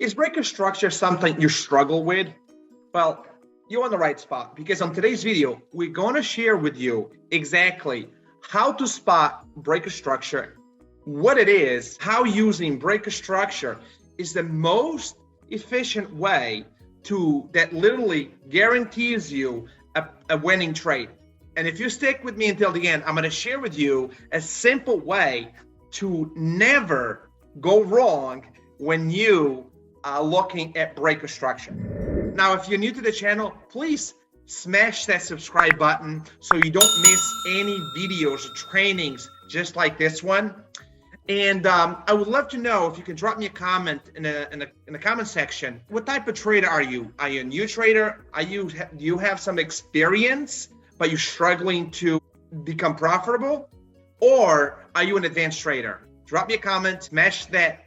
Is breaker structure something you struggle with? Well, you're on the right spot because on today's video, we're going to share with you exactly how to spot breaker structure, what it is, how using breaker structure is the most efficient way that literally guarantees you a winning trade. And if you stick with me until the end, I'm going to share with you a simple way to never go wrong when you are looking at breaker structure. Now, if you're new to the channel, please smash that subscribe button so you don't miss any videos or trainings just like this one. And I would love to know if you can drop me a comment in the comment section. What type of trader are you? Are you a new trader? Do you have some experience, but you're struggling to become profitable? Or are you an advanced trader? Drop me a comment, smash that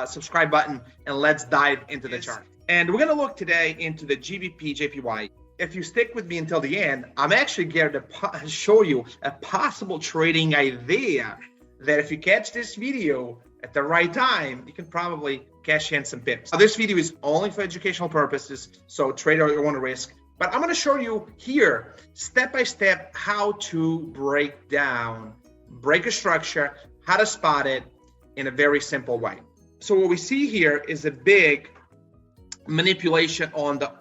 subscribe button, and let's dive into the chart. And we're gonna look today into the GBP JPY. If you stick with me until the end, I'm actually going to show you a possible trading idea that if you catch this video at the right time, you can probably cash in some pips. Now, this video is only for educational purposes, so trade at your own risk. But I'm gonna show you here, step by step, how to break down breaker structure, how to spot it in a very simple way. So what we see here is a big manipulation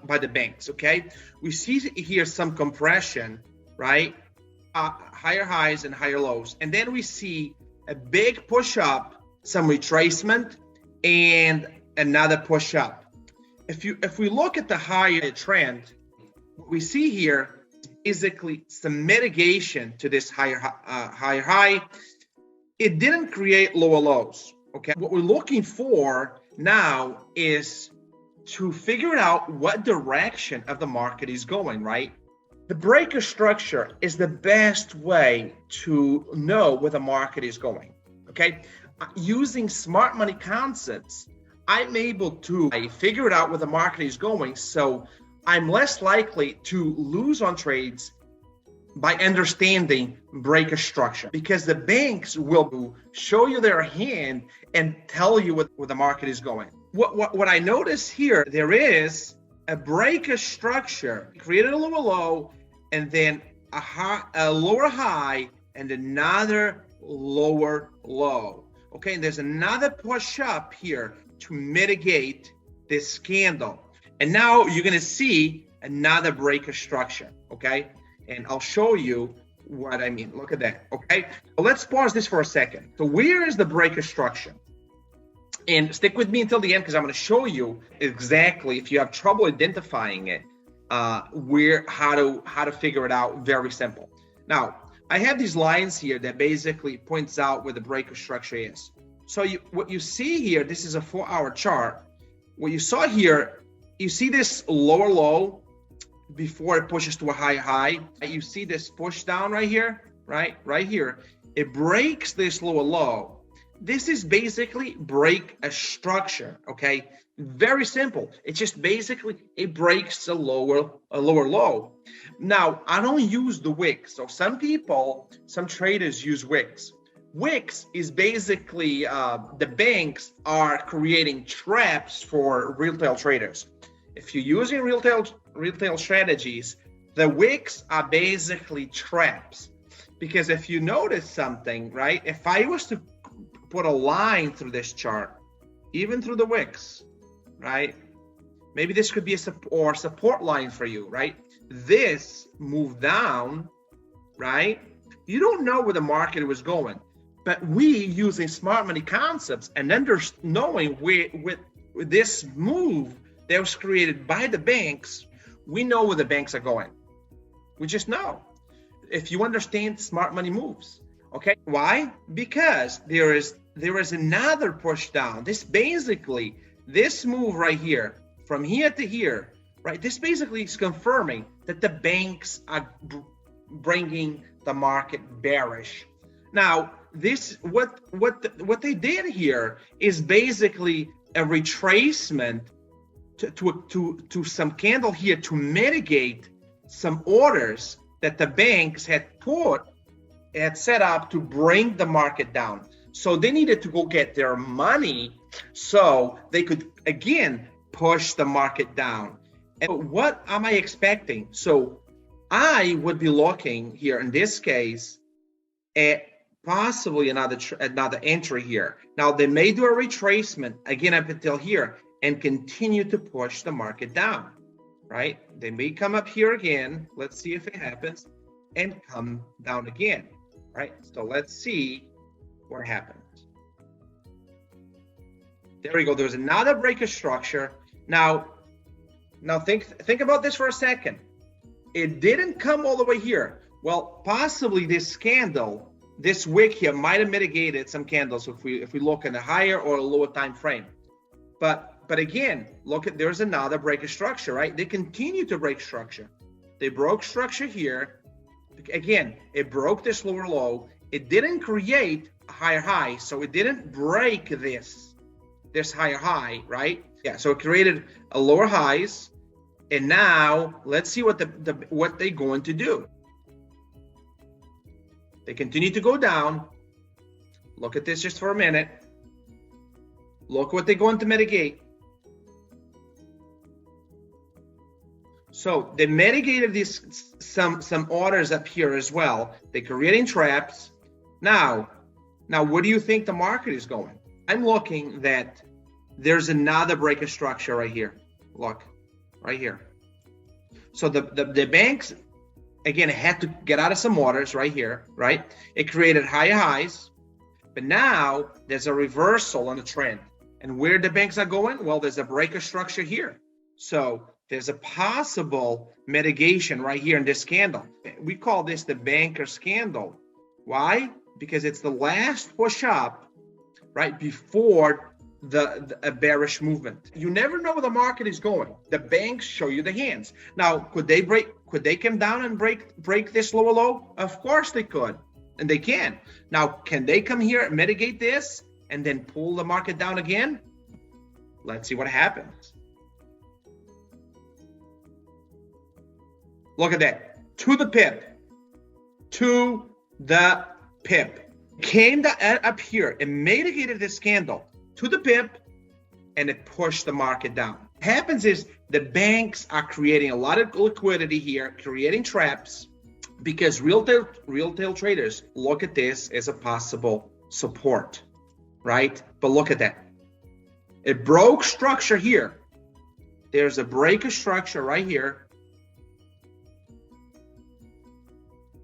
by the banks, okay? We see here some compression, right? Higher highs and higher lows. And then we see a big push up, some retracement, and another push up. If we look at the higher trend, what we see here is basically some mitigation to this higher high. It didn't create lower lows, okay? What we're looking for now is to figure out what direction of the market is going, right? The breaker structure is the best way to know where the market is going, okay? Using smart money concepts, I'm able to figure out where the market is going, so I'm less likely to lose on trades by understanding breaker structure, because the banks will show you their hand and tell you where the market is going. What I notice here, there is a breaker structure, created a lower low, and then a lower high, and another lower low. Okay, and there's another push up here to mitigate this candle. And now you're gonna see another breaker structure, okay? And I'll show you what I mean. Look at that, okay? So let's pause this for a second. So where is the breaker structure? And stick with me until the end because I'm going to show you exactly, if you have trouble identifying it, how to figure it out. Very simple. Now, I have these lines here that basically points out where the breaker structure is. So what you see here, this is a 4-hour chart. What you saw here, you see this lower low before it pushes to a higher high. You see this push down right here, right here. It breaks this lower low. This is basically break a structure, okay? Very simple. It's just basically it breaks a lower low. Now, I don't use the wicks. So some traders use wicks. Wicks is basically the banks are creating traps for retail traders. If you're using retail strategies, the wicks are basically traps. Because if you notice something, right? If I was to put a line through this chart, even through the wicks, right? Maybe this could be a support line for you, right? This move down, right? You don't know where the market was going, but we using smart money concepts and knowing where with this move that was created by the banks, we know where the banks are going. We just know. If you understand smart money moves, okay? Why? Because there is another push down. This move right here, from here to here, right? This basically is confirming that the banks are bringing the market bearish. Now, what they did here is basically a retracement to some candle here to mitigate some orders that the banks had set up to bring the market down. So they needed to go get their money So they could, again, push the market down. And what am I expecting? So I would be looking here in this case at possibly another entry here. Now they may do a retracement again up until here and continue to push the market down, right? They may come up here again. Let's see if it happens, and come down again, right? So let's see what happens. There we go. There's another break of structure. Now think about this for a second. It didn't come all the way here. Well, possibly this candle, this wick here, might have mitigated some candles if we look in a higher or a lower time frame. But again, look at, there's another break of structure, right? They continue to break structure. They broke structure here. Again, it broke this lower low. It didn't create a higher high, so it didn't break this higher high, right? Yeah, so it created a lower highs. And now let's see what what they're going to do. They continue to go down. Look at this just for a minute. Look what they're going to mitigate. So they mitigated these some orders up here as well. They're creating traps. Now where do you think the market is going? I'm looking that there's another break of structure right here. Look, right here. So the banks, again, had to get out of some orders right here, right? It created higher highs, but now there's a reversal on the trend. And where the banks are going? Well, there's a break of structure here. So there's a possible mitigation right here in this candle. We call this the banker's candle. Why? Because it's the last push up, right, before a bearish movement. You never know where the market is going. The banks show you the hands. Now, could they come down and break this lower low? Of course they could, and they can. Now, can they come here and mitigate this and then pull the market down again? Let's see what happens. Look at that, to the pip, came up here and mitigated this candle to the pip, and it pushed the market down. What happens is the banks are creating a lot of liquidity here, creating traps, because retail traders look at this as a possible support, right? But look at that. It broke structure here. There's a break of structure right here.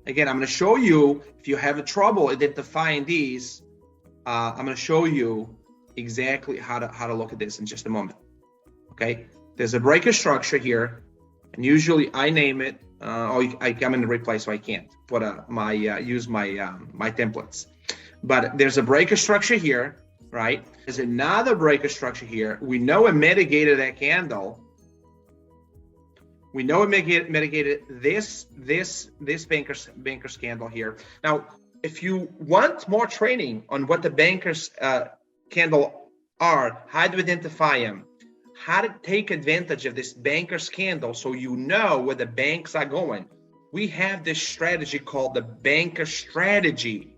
Again, I'm going to show you, if you have trouble identifying these, I'm going to show you exactly how to look at this in just a moment. Okay, there's a break of structure here, and usually I name it. I'm in the replay, so I can't put use my templates. But there's a break of structure here, right? There's another break of structure here. We know it mitigated that candle. We know it mitigated this banker's candle here. Now, if you want more training on what the banker's candle are, how to identify them, how to take advantage of this banker's candle so you know where the banks are going, we have this strategy called the banker strategy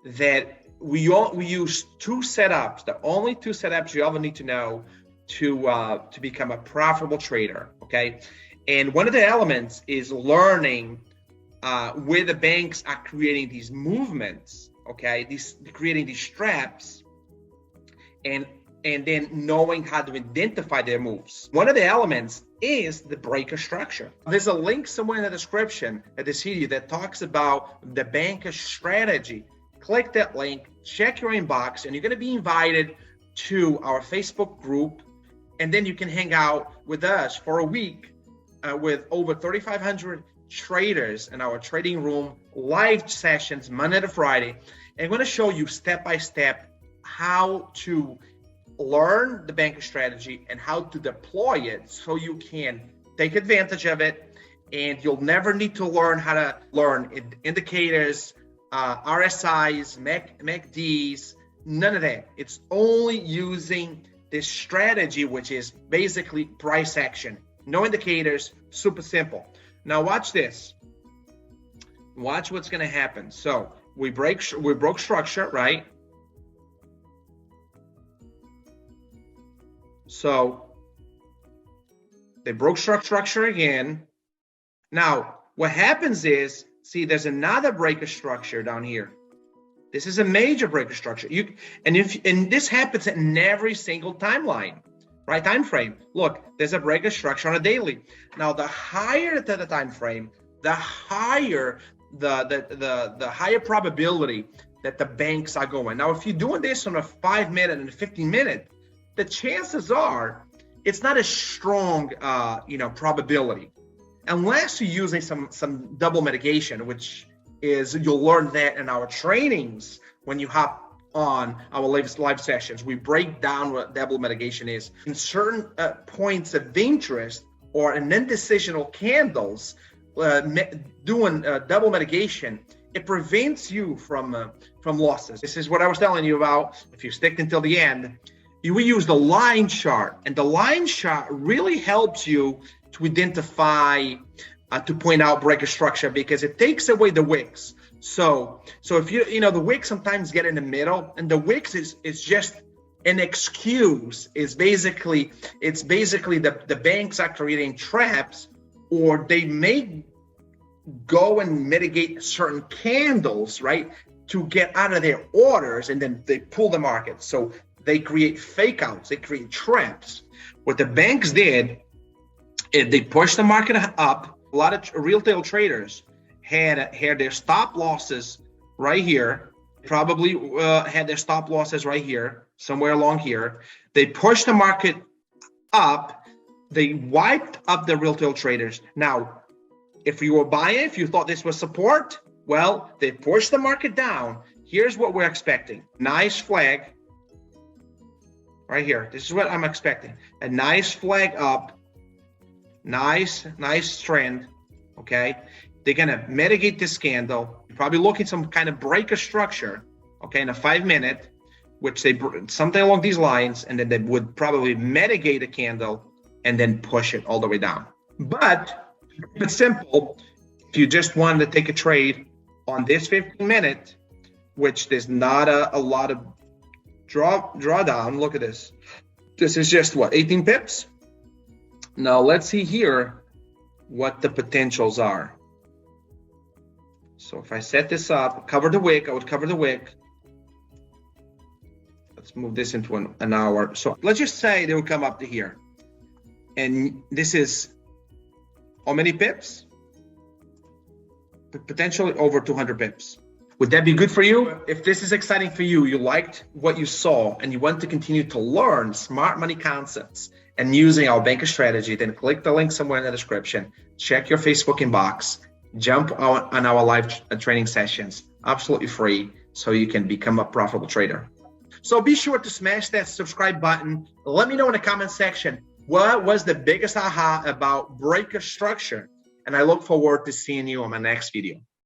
that we use two setups, the only two setups you ever need to know to become a profitable trader, okay? And one of the elements is learning where the banks are creating these movements, okay? Creating these traps, and then knowing how to identify their moves. One of the elements is the breaker structure. There's a link somewhere in the description at this video that talks about the banker strategy. Click that link, check your inbox, and you're going to be invited to our Facebook group, and then you can hang out with us for a week with over 3,500 traders in our trading room, live sessions Monday to Friday. And I'm going to show you step by step how to learn the banker strategy and how to deploy it so you can take advantage of it, and you'll never need to learn how to learn indicators, RSIs, MACDs, none of that. It's only using this strategy, which is basically price action. No indicators, super simple. Now watch this. Watch what's going to happen. So we broke structure, right? So they broke structure again. Now, what happens is, see, there's another break of structure down here. This is a major break of structure. And this happens in every single timeline, right? Time frame. Look, there's a break of structure on a daily. Now, the higher the time frame, the higher the higher probability that the banks are going. Now, if you're doing this on a 5-minute and a 15-minute, the chances are it's not a strong, probability, unless you're using some double mitigation, which is, you'll learn that in our trainings when you hop on our live sessions. We break down what double mitigation is. In certain points of interest or in indecisional candles, doing double mitigation, it prevents you from losses. This is what I was telling you about. If you stick until the end, we use the line chart, and the line chart really helps you to identify, to point out break of structure, because it takes away the wicks. So if the wicks sometimes get in the middle, and the wicks is just an excuse. It's basically the banks are creating traps, or they may go and mitigate certain candles, right, to get out of their orders, and then they pull the market. So they create fake outs, they create traps. What the banks did is they pushed the market up. A lot of retail traders had their stop losses right here, probably had their stop losses right here, somewhere along here. They pushed the market up. They wiped up the retail traders. Now, if you were buying, if you thought this was support, well, they pushed the market down. Here's what we're expecting. Nice flag right here. This is what I'm expecting. A nice flag up. Nice trend. Okay. They're going to mitigate this candle. Probably looking some kind of break of structure. Okay. In a 5-minute, which they something along these lines, and then they would probably mitigate a candle and then push it all the way down. But it's simple. If you just wanted to take a trade on this 15-minute, which there's not a lot of drawdown. Look at this. This is just what, 18 pips? Now let's see here what the potentials are. So if I set this up, cover the wick, I would cover the wick. Let's move this into an hour. So let's just say they would come up to here. And this is how many pips? Potentially over 200 pips. Would that be good for you? If this is exciting for you, you liked what you saw, and you want to continue to learn smart money concepts and using our banker strategy, then click the link somewhere in the description. Check your Facebook inbox. Jump on our live training sessions, absolutely free, so you can become a profitable trader. So be sure to smash that subscribe button. Let me know in the comment section, what was the biggest aha about breaker structure? And I look forward to seeing you on my next video.